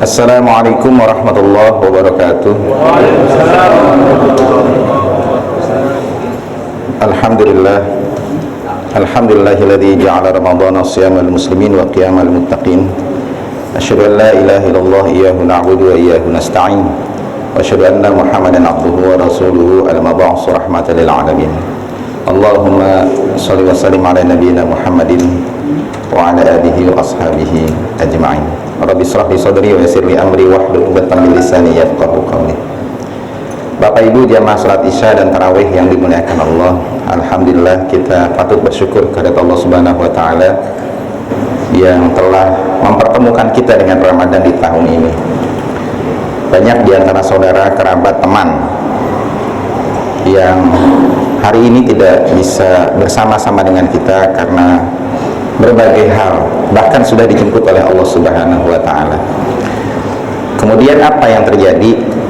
Assalamualaikum warahmatullahi wabarakatuh. Alhamdulillah. Alhamdulillahilladzi ja'ala ramadhana siyamal muslimin wa qiyamal muttaqin. Asyhadu an la ilaha illallah iyyahu na'budu wa iyyahu nasta'in. Wa asyhadu anna Muhammadan 'abduhu wa rasuluhu al-mab'uts rahmatan lil 'alamin. Allahumma shalli wa sallim ala nabiyyina Muhammadin wa ala alihi wa ashabihi ajma'in. Rabbi shrah li sadri wa yassir li amri wahlul 'uqdatam min lisani yafqahu qawli. Bapak Ibu jamaah salat Isya dan tarawih yang dimuliakan Allah, alhamdulillah kita patut bersyukur kepada Allah Subhanahu wa taala yang telah mempertemukan kita dengan Ramadan di tahun ini. Banyak di antara saudara, kerabat, teman yang hari ini tidak bisa bersama-sama dengan kita karena berbagai hal, bahkan sudah dijemput oleh Allah Subhanahu wa taala. Kemudian apa yang terjadi?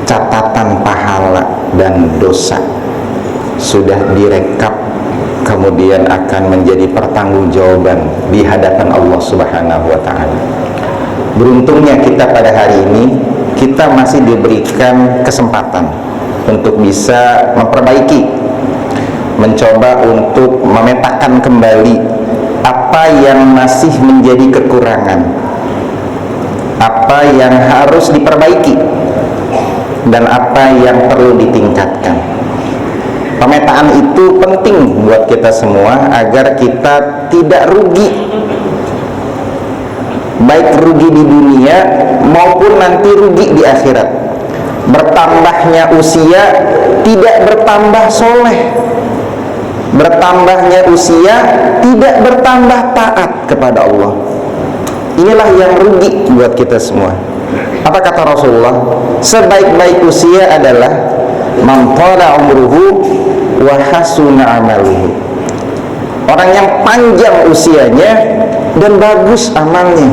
Catatan pahala dan dosa sudah direkap, kemudian akan menjadi pertanggungjawaban di hadapan Allah Subhanahu wa taala. Beruntungnya kita pada hari ini kita masih diberikan kesempatan untuk bisa memperbaiki, mencoba untuk memetakan kembali apa yang masih menjadi kekurangan, apa yang harus diperbaiki, dan apa yang perlu ditingkatkan. Pemetaan itu penting buat kita semua agar kita tidak rugi, baik rugi di dunia maupun nanti rugi di akhirat. Bertambahnya usia tidak bertambah soleh, bertambahnya usia tidak bertambah taat kepada Allah. Inilah yang rugi buat kita semua. Apa kata Rasulullah? Sebaik-baik usia adalah man tala umruhu wa hasuna amaluhu. Orang yang panjang usianya dan bagus amalnya.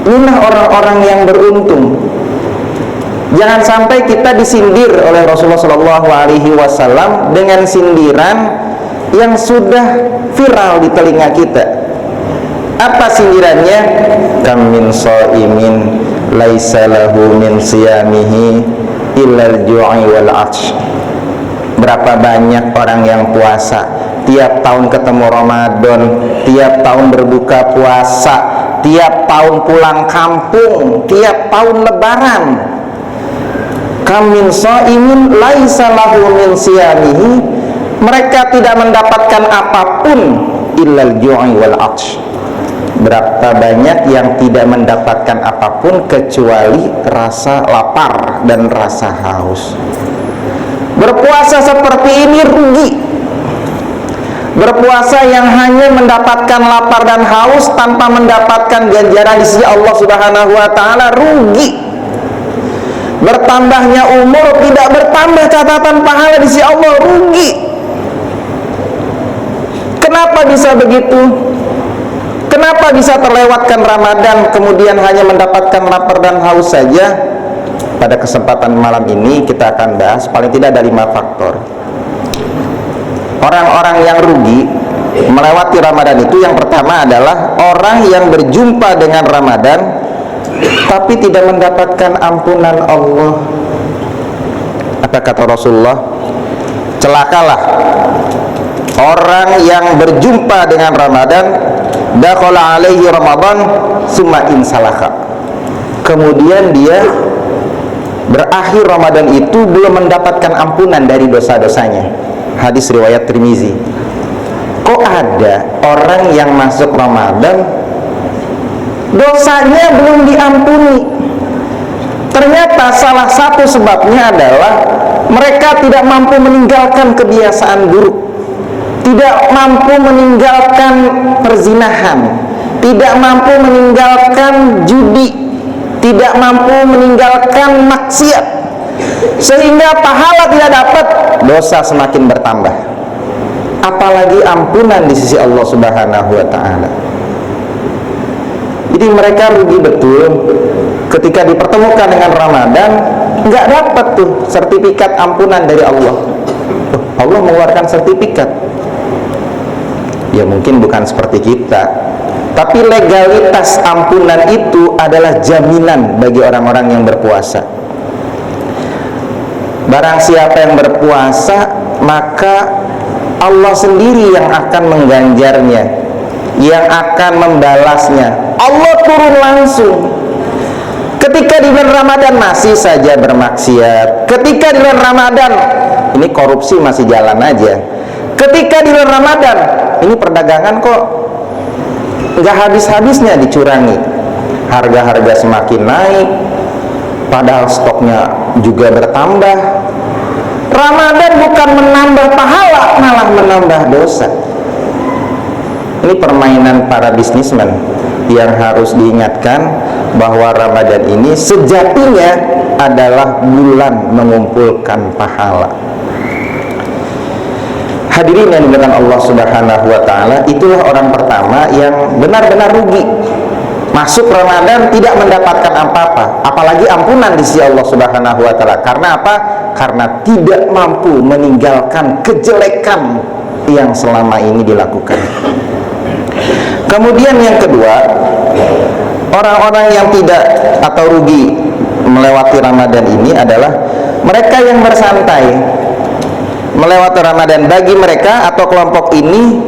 Inilah orang-orang yang beruntung. Jangan sampai kita disindir oleh Rasulullah SAW dengan sindiran yang sudah viral di telinga kita. Apa sindirannya? Kam min shaimin laisa lahu min siyamihi illal ju'i wal 'atsh. Berapa banyak orang yang puasa, tiap tahun ketemu Ramadan, tiap tahun berbuka puasa, tiap tahun pulang kampung, tiap tahun lebaran. Kam min shaimin laisa lahu min siyamihi, mereka tidak mendapatkan apapun illal ju'i wal 'atsh. Berapa banyak yang tidak mendapatkan apapun kecuali rasa lapar dan rasa haus. Berpuasa seperti ini rugi. Berpuasa yang hanya mendapatkan lapar dan haus tanpa mendapatkan ganjaran di sisi Allah Subhanahu wa taala rugi. Bertambahnya umur tidak bertambah catatan pahala di sisi Allah rugi. Kenapa bisa begitu? Kenapa bisa terlewatkan Ramadan kemudian hanya mendapatkan lapar dan haus saja? Pada kesempatan malam ini kita akan bahas paling tidak ada 5 faktor. Orang-orang yang rugi melewati Ramadan itu, yang pertama adalah orang yang berjumpa dengan Ramadan tapi tidak mendapatkan ampunan Allah. Apa kata Rasulullah? Celakalah orang yang berjumpa dengan Ramadan, dakhala alaihi Ramadan summa insalaka, kemudian dia berakhir Ramadan itu belum mendapatkan ampunan dari dosa-dosanya. Hadis riwayat Tirmizi. Kok ada orang yang masuk Ramadan dosanya belum diampuni? Ternyata salah satu sebabnya adalah mereka tidak mampu meninggalkan kebiasaan buruk, tidak mampu meninggalkan perzinahan, tidak mampu meninggalkan judi, tidak mampu meninggalkan maksiat, sehingga pahala tidak dapat, dosa semakin bertambah, apalagi ampunan di sisi Allah Subhanahu wa taala. Jadi mereka rugi betul ketika dipertemukan dengan Ramadan, nggak dapat tuh sertifikat ampunan dari Allah. Allah mengeluarkan sertifikat. Ya mungkin bukan seperti kita, Tapi legalitas ampunan itu adalah jaminan bagi orang-orang yang berpuasa. Barang siapa yang berpuasa, maka Allah sendiri yang akan mengganjarnya, yang akan membalasnya. Allah turun langsung. Ketika di bulan Ramadan masih saja bermaksiat, ketika di bulan Ramadan ini korupsi masih jalan aja, ketika di bulan Ramadan ini perdagangan kok nggak habis-habisnya dicurangi, harga-harga semakin naik, padahal stoknya juga bertambah. Ramadan bukan menambah pahala, malah menambah dosa. Ini permainan para bisnismen yang harus diingatkan bahwa Ramadan ini sejatinya adalah bulan mengumpulkan pahala. Hadirin yang dimuliakan Allah Subhanahu wa taala, itulah orang pertama yang benar-benar rugi. Masuk Ramadan tidak mendapatkan apa-apa, apalagi ampunan di sisi Allah Subhanahu wa taala. Karena apa? Karena tidak mampu meninggalkan kejelekan yang selama ini dilakukan. Kemudian yang kedua, orang-orang yang tidak atau rugi melewati Ramadan ini adalah mereka yang bersantai melewati Ramadan. Bagi mereka atau kelompok ini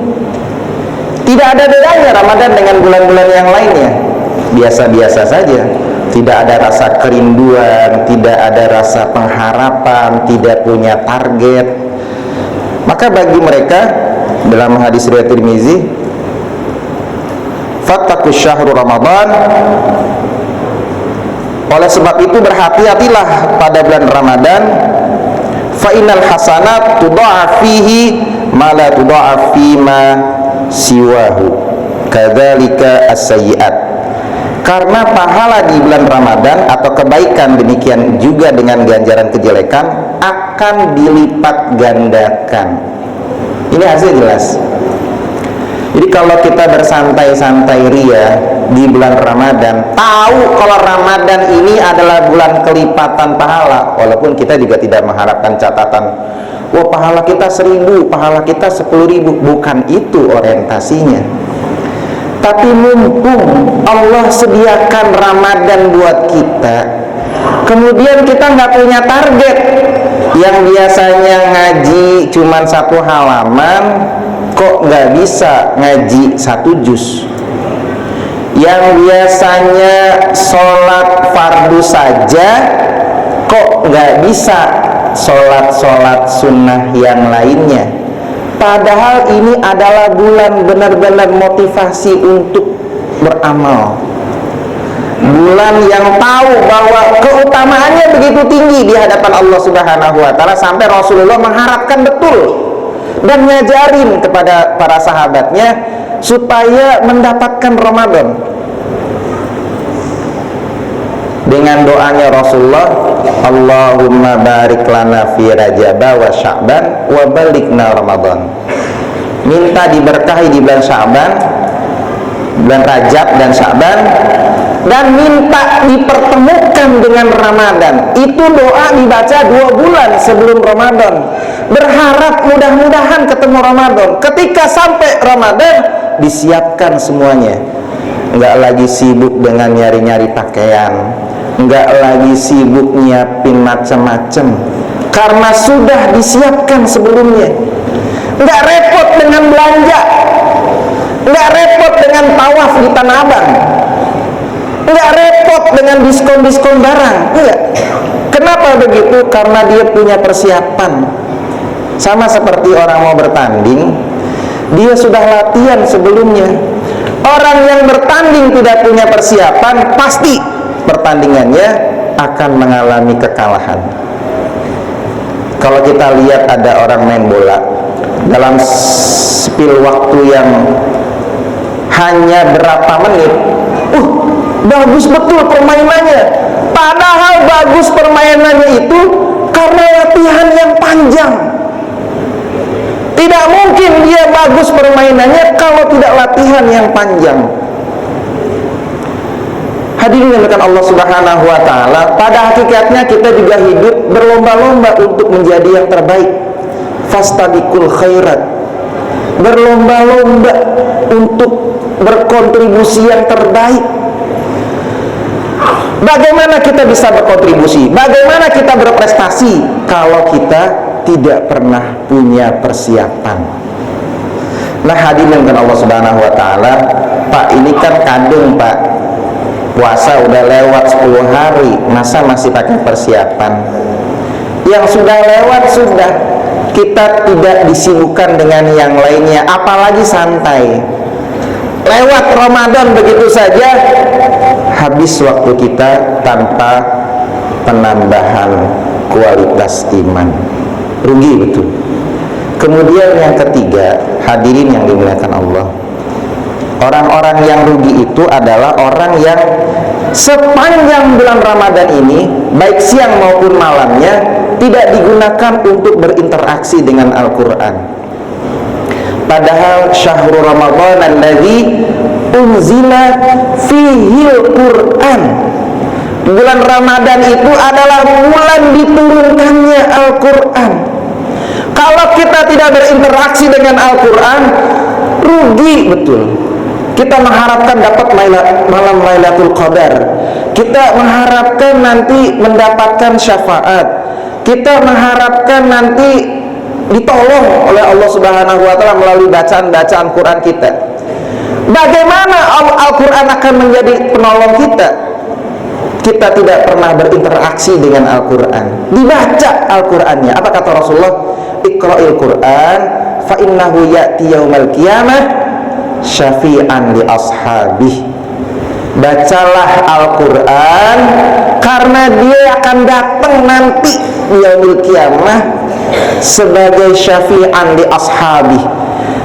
tidak ada bedanya Ramadan dengan bulan-bulan yang lainnya, biasa-biasa saja. Tidak ada rasa kerinduan, tidak ada rasa pengharapan, tidak punya target. Maka bagi mereka, dalam hadis riwayat Tirmizi, fattaqus syahrul Ramadan, oleh sebab itu berhati-hatilah pada bulan Ramadan, fa innal hasanat tudha'af fihi ma la tudha'af fi ma siwahu kadzalika as-sayyi'at. Karena pahala di bulan Ramadan atau kebaikan demikian juga dengan ganjaran kejelekan akan dilipat gandakan. Ini hasil jelas. Jadi kalau kita bersantai-santai ria di bulan Ramadan, tahu kalau Ramadan ini adalah bulan kelipatan pahala, walaupun kita juga tidak mengharapkan catatan, wah pahala kita 1000, pahala kita 10.000, bukan itu orientasinya. Tapi mumpung Allah sediakan Ramadan buat kita, kemudian kita nggak punya target, yang biasanya ngaji cuman 1 halaman, kok nggak bisa ngaji 1 juz? Yang biasanya sholat fardu saja, kok nggak bisa sholat sunnah yang lainnya? Padahal ini adalah bulan benar-benar motivasi untuk beramal, bulan yang tahu bahwa keutamaannya begitu tinggi di hadapan Allah Subhanahu wa taala, sampai Rasulullah mengharapkan betul dan ngajarin kepada para sahabatnya supaya mendapatkan Ramadan. Dengan doanya Rasulullah, Allahumma barik lana fi Rajab wa Sya'ban wa balighna Ramadan. Minta diberkahi di bulan Sya'ban, bulan Rajab dan Sya'ban, dan minta dipertemukan dengan Ramadan. Itu doa dibaca 2 bulan sebelum Ramadan, berharap mudah-mudahan ketemu Ramadan. Ketika sampai Ramadan, disiapkan semuanya. Enggak lagi sibuk dengan nyari-nyari pakaian, enggak lagi sibuk nyiapin macam-macam, karena sudah disiapkan sebelumnya. Enggak repot dengan belanja, enggak repot dengan tawaf di Tanah Abang, enggak repot dengan diskon-diskon barang, enggak. Kenapa begitu? Karena dia punya persiapan. Sama seperti orang mau bertanding, dia sudah latihan sebelumnya. Orang yang bertanding tidak punya persiapan, pasti pertandingannya akan mengalami kekalahan. Kalau kita lihat ada orang main bola, dalam spil waktu yang hanya berapa menit, bagus betul permainannya. Padahal bagus permainannya itu karena latihan yang panjang. Tidak mungkin dia bagus permainannya kalau tidak latihan yang panjang. Hadirin yang dimuliakan Allah Subhanahu wa taala, pada hakikatnya kita juga hidup berlomba-lomba untuk menjadi yang terbaik. Fastabiqul khairat. Berlomba-lomba untuk berkontribusi yang terbaik. Bagaimana kita bisa berkontribusi? Bagaimana kita berprestasi kalau kita tidak pernah punya persiapan? Nah, hadirin dengan Allah Subhanahu wa taala, Pak, ini kan kadung, Pak. Puasa udah lewat 10 hari, masa masih pakai persiapan? Yang sudah lewat sudah. Kita tidak disibukkan dengan yang lainnya, apalagi santai. Lewat Ramadan begitu saja, habis waktu kita tanpa penambahan kualitas iman. Rugi betul. Kemudian yang ketiga, hadirin yang dimuliakan Allah, orang-orang yang rugi itu adalah orang yang sepanjang bulan Ramadan ini, baik siang maupun malamnya, tidak digunakan untuk berinteraksi dengan Al-Quran. Padahal syahrul Ramadan alladzi unzila fihil Quran, bulan Ramadan itu adalah bulan diturunkannya Al-Quran. Kalau kita tidak berinteraksi dengan Al-Quran, rugi betul. Kita mengharapkan dapat malam Lailatul Qadar, kita mengharapkan nanti mendapatkan syafaat, kita mengharapkan nanti ditolong oleh Allah Subhanahu wa taala melalui bacaan-bacaan Quran kita. Bagaimana Al-Quran akan menjadi penolong kita? Kita tidak pernah berinteraksi dengan Al-Quran. Dibaca Al-Qurannya. Apa kata Rasulullah? Iqra'il Quran fa innahu ya'ti yaumal qiyamah syafi'an li ashabih. Bacalah Al-Quran karena dia akan datang nanti di yaumil qiyamah sebagai syafi'an li ashabih,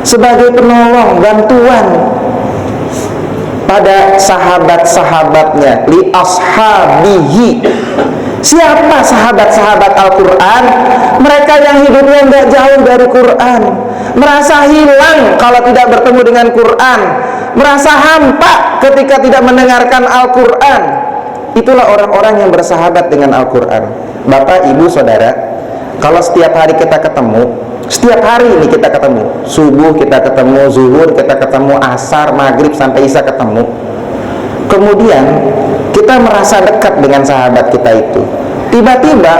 sebagai penolong, bantuan pada sahabat-sahabatnya. Li ashabihi. Siapa sahabat-sahabat Al-Quran? Mereka yang hidupnya tidak jauh dari Quran, merasa hilang kalau tidak bertemu dengan Quran, merasa hampa ketika tidak mendengarkan Al-Quran. Itulah orang-orang yang bersahabat dengan Al-Quran. Bapak, ibu, saudara, kalau setiap hari kita ketemu, setiap hari ini kita ketemu, subuh kita ketemu, zuhur kita ketemu, asar, maghrib sampai isya ketemu, kemudian kita merasa dekat dengan sahabat kita itu, tiba-tiba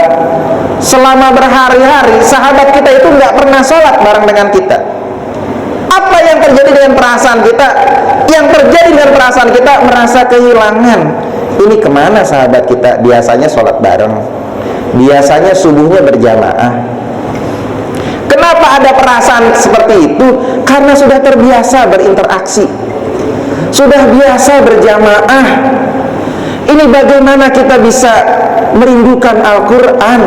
selama berhari-hari sahabat kita itu nggak pernah sholat bareng dengan kita. Apa yang terjadi dengan perasaan kita? Yang terjadi dengan perasaan kita merasa kehilangan. Ini kemana sahabat kita? Biasanya sholat bareng, biasanya subuhnya berjamaah. Kenapa ada perasaan seperti itu? Karena sudah terbiasa berinteraksi, sudah biasa berjamaah. Ini bagaimana kita bisa merindukan Al-Quran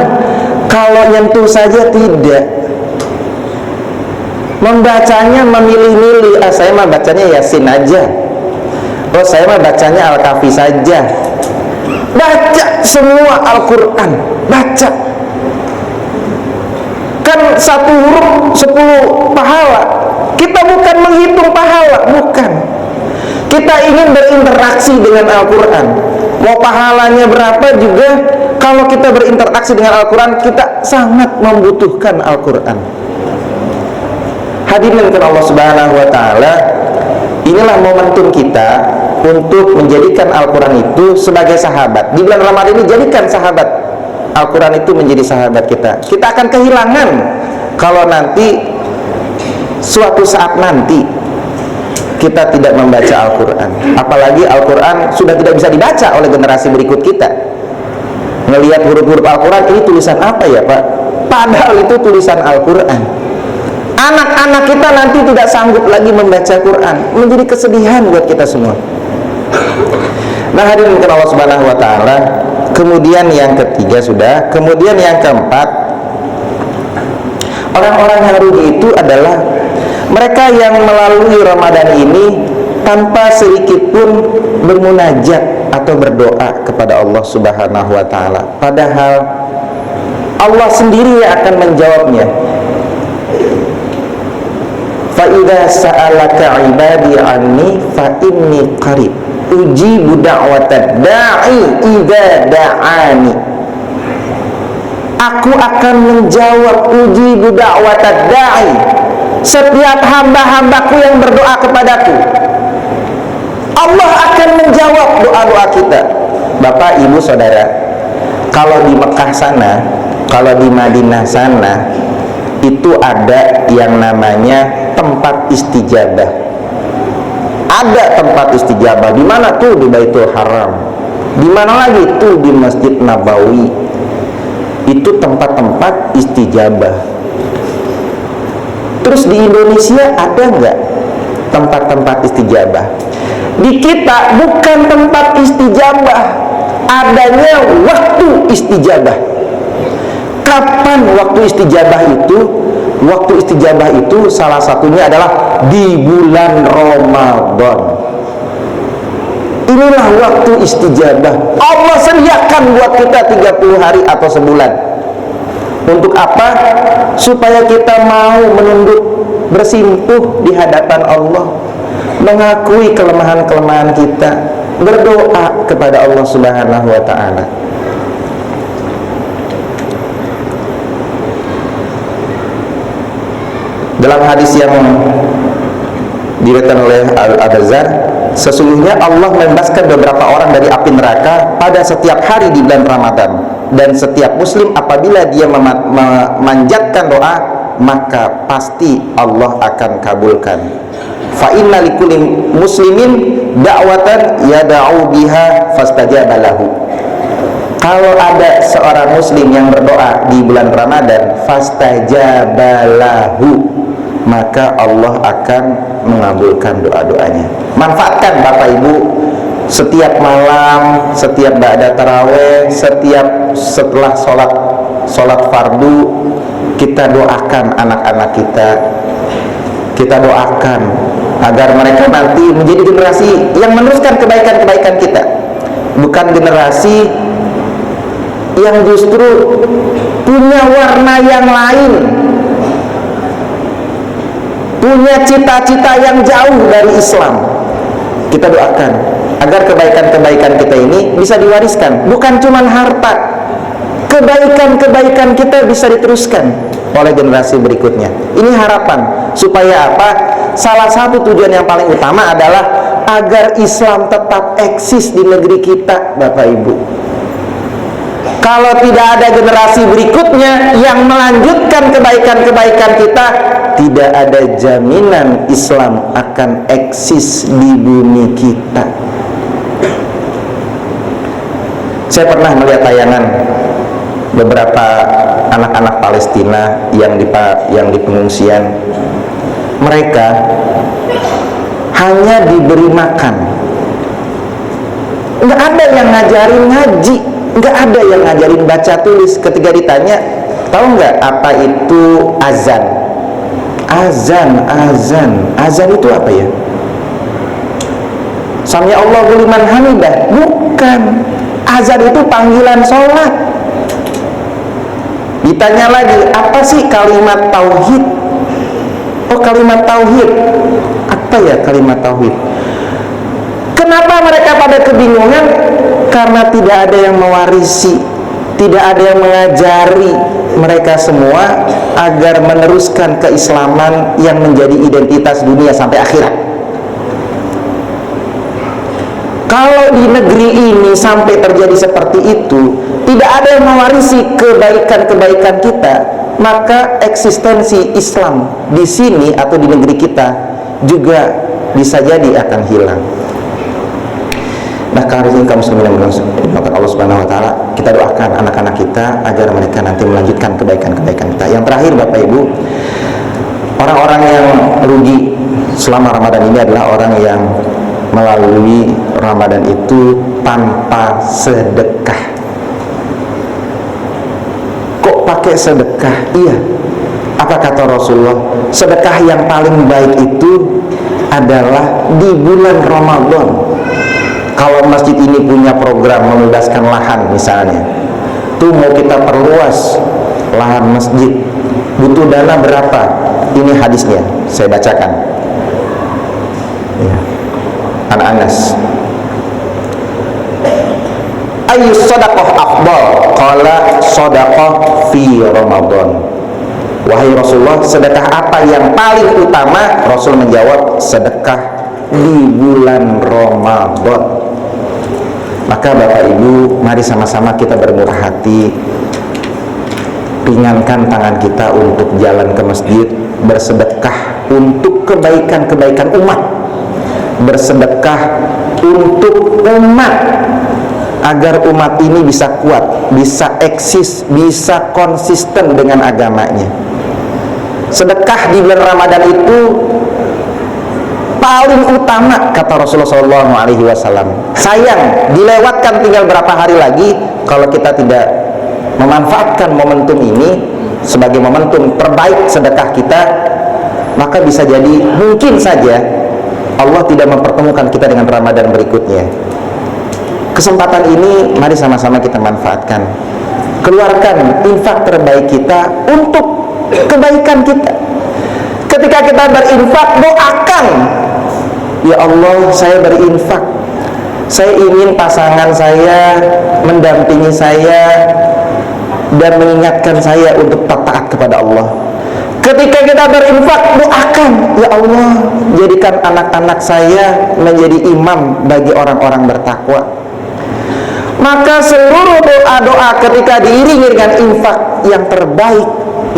kalau nyentuh saja tidak, membacanya memilih-milih. Saya mah bacanya Yasin aja, saya mah bacanya Al-Kahfi saja. Baca semua Al-Quran, baca. Kan satu huruf 10 pahala. Kita bukan menghitung pahala, bukan. Kita ingin berinteraksi dengan Al-Quran. Mau pahalanya berapa juga, kalau kita berinteraksi dengan Al-Quran, kita sangat membutuhkan Al-Quran. Hadirin Allah Subhanahu wa taala, inilah momentum kita untuk menjadikan Al-Quran itu sebagai sahabat. Di bulan Ramadan ini jadikan sahabat Al-Quran itu menjadi sahabat kita. Kita akan kehilangan kalau nanti suatu saat nanti kita tidak membaca Al-Quran. Apalagi Al-Quran sudah tidak bisa dibaca oleh generasi berikut kita. Melihat huruf-huruf Al-Quran, ini tulisan apa ya Pak? Padahal itu tulisan Al-Quran. Anak-anak kita nanti tidak sanggup lagi membaca Quran. Menjadi kesedihan buat kita semua. Nah, hadirin Allah Subhanahu wa taala, kemudian yang ketiga sudah, kemudian yang keempat, orang-orang yang rugi itu adalah mereka yang melalui Ramadan ini tanpa sedikit pun bermunajat atau berdoa kepada Allah Subhanahu wa taala. Padahal Allah sendiri yang akan menjawabnya. Fa idza sa'alaka 'ibadi 'anni fa inni qarib ujibu da'watad da'i idza da'ani. Aku akan menjawab ujibu da'watad da'i, setiap hamba-hambaku yang berdoa kepadaku. Allah akan menjawab doa-doa kita. Bapak, ibu, saudara, kalau di Mekah sana, kalau di Madinah sana, itu ada yang namanya tempat istijabah. Ada tempat istijabah. Di mana tuh? Di Baitul Haram. Di mana lagi? Tuh di Masjid Nabawi. Itu tempat-tempat istijabah. Terus di Indonesia ada nggak tempat-tempat istijabah? Di kita bukan tempat istijabah, adanya waktu istijabah. Kapan waktu istijabah itu? Waktu istijabah itu salah satunya adalah di bulan Ramadan. Inilah waktu istijabah. Allah sediakan buat kita 30 hari atau sebulan. Untuk apa? Supaya kita mau menunduk, bersimpuh di hadapan Allah, mengakui kelemahan-kelemahan kita, berdoa kepada Allah Subhanahu wa ta'ala. Dalam hadis yang diriwayatkan oleh Al-Bazzar, sesungguhnya Allah membebaskan beberapa orang dari api neraka pada setiap hari di bulan Ramadan, dan setiap muslim apabila dia memanjatkan doa, maka pasti Allah akan kabulkan. Fa inna likulli muslimin da'watan yad'u biha fastajaba lahu. Kalau ada seorang muslim yang berdoa di bulan Ramadan, fastajaba lahu, maka Allah akan mengabulkan doa-doanya. Manfaatkan Bapak Ibu, setiap malam, setiap ba'da tarawih, setiap setelah sholat fardu, kita doakan anak-anak kita. Kita doakan agar mereka nanti menjadi generasi yang meneruskan kebaikan-kebaikan kita, bukan generasi yang justru punya warna yang lain, punya cita-cita yang jauh dari Islam. Kita doakan agar kebaikan-kebaikan kita ini bisa diwariskan, bukan cuma harta. Kebaikan-kebaikan kita bisa diteruskan oleh generasi berikutnya. Ini harapan. Supaya apa? Salah satu tujuan yang paling utama adalah agar Islam tetap eksis di negeri kita, Bapak Ibu. Kalau tidak ada generasi berikutnya yang melanjutkan kebaikan-kebaikan kita, tidak ada jaminan Islam akan eksis di bumi kita. Saya pernah melihat tayangan beberapa anak-anak Palestina yang di pengungsian. Mereka hanya diberi makan, nggak ada yang ngajarin ngaji, nggak ada yang ngajarin baca tulis. Ketika ditanya, tahu nggak apa itu azan? Azan itu apa ya? Sami Allahu liman hamidah? Bukan. Azan itu panggilan sholat. Ditanya lagi, apa sih kalimat tauhid? Oh, kalimat tauhid. Apa ya kalimat tauhid? Kenapa mereka pada kebingungan? Karena tidak ada yang mewarisi, tidak ada yang mengajari mereka semua agar meneruskan keislaman yang menjadi identitas dunia sampai akhirat. Kalau di negeri ini sampai terjadi seperti itu, tidak ada yang mewarisi kebaikan-kebaikan kita, maka eksistensi Islam di sini atau di negeri kita juga bisa jadi akan hilang. Nah, karena ini kaum muslimin yang dimuliakan Allah Subhanahu wa taala, kita doakan anak-anak kita agar mereka nanti melanjutkan kebaikan-kebaikan kita. Yang terakhir Bapak Ibu, orang-orang yang rugi selama Ramadan ini adalah orang yang melalui Ramadan itu tanpa sedekah. Kok pakai sedekah? Iya. Apa kata Rasulullah? Sedekah yang paling baik itu adalah di bulan Ramadan. Kalau masjid ini punya program membebaskan lahan misalnya, tuh mau kita perluas lahan masjid, butuh dana berapa? Ini hadisnya, saya bacakan ya. Anas, ayu sadaqah afdal? Qala sadaqah fi Ramadan. Wahai Rasulullah, sedekah apa yang paling utama? Rasul menjawab, sedekah di bulan Ramadan. Maka Bapak Ibu, mari sama-sama kita bermurah hati, ringankan tangan kita untuk jalan ke masjid, bersedekah untuk kebaikan-kebaikan umat, bersedekah untuk umat, agar umat ini bisa kuat, bisa eksis, bisa konsisten dengan agamanya. Sedekah di bulan Ramadan itu paling utama, kata Rasulullah SAW. Sayang, dilewatkan tinggal berapa hari lagi kalau kita tidak memanfaatkan momentum ini sebagai momentum terbaik sedekah kita, maka bisa jadi mungkin saja Allah tidak mempertemukan kita dengan Ramadan berikutnya. Kesempatan ini mari sama-sama kita manfaatkan. Keluarkan infak terbaik kita untuk kebaikan kita. Ketika kita berinfak, doakan, ya Allah, saya berinfak, saya ingin pasangan saya mendampingi saya dan mengingatkan saya untuk taat kepada Allah. Ketika kita berinfak, doakan, ya Allah, jadikan anak-anak saya menjadi imam bagi orang-orang bertakwa. Maka seluruh doa-doa ketika diiringi dengan infak yang terbaik,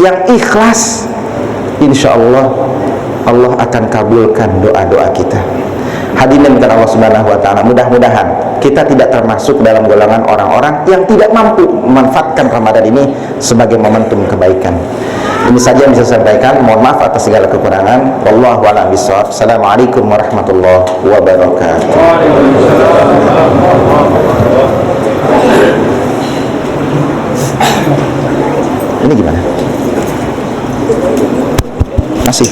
yang ikhlas, insya Allah Allah akan kabulkan doa-doa kita. Hadirin dengan Allah Subhanahu wa taala, mudah-mudahan kita tidak termasuk dalam golongan orang-orang yang tidak mampu memanfaatkan Ramadan ini sebagai momentum kebaikan. Ini saja yang bisa saya sampaikan. Mohon maaf atas segala kekurangan. Wallahu a'lam bishawab. Assalamualaikum warahmatullahi wabarakatuh. Ini gimana? Masih?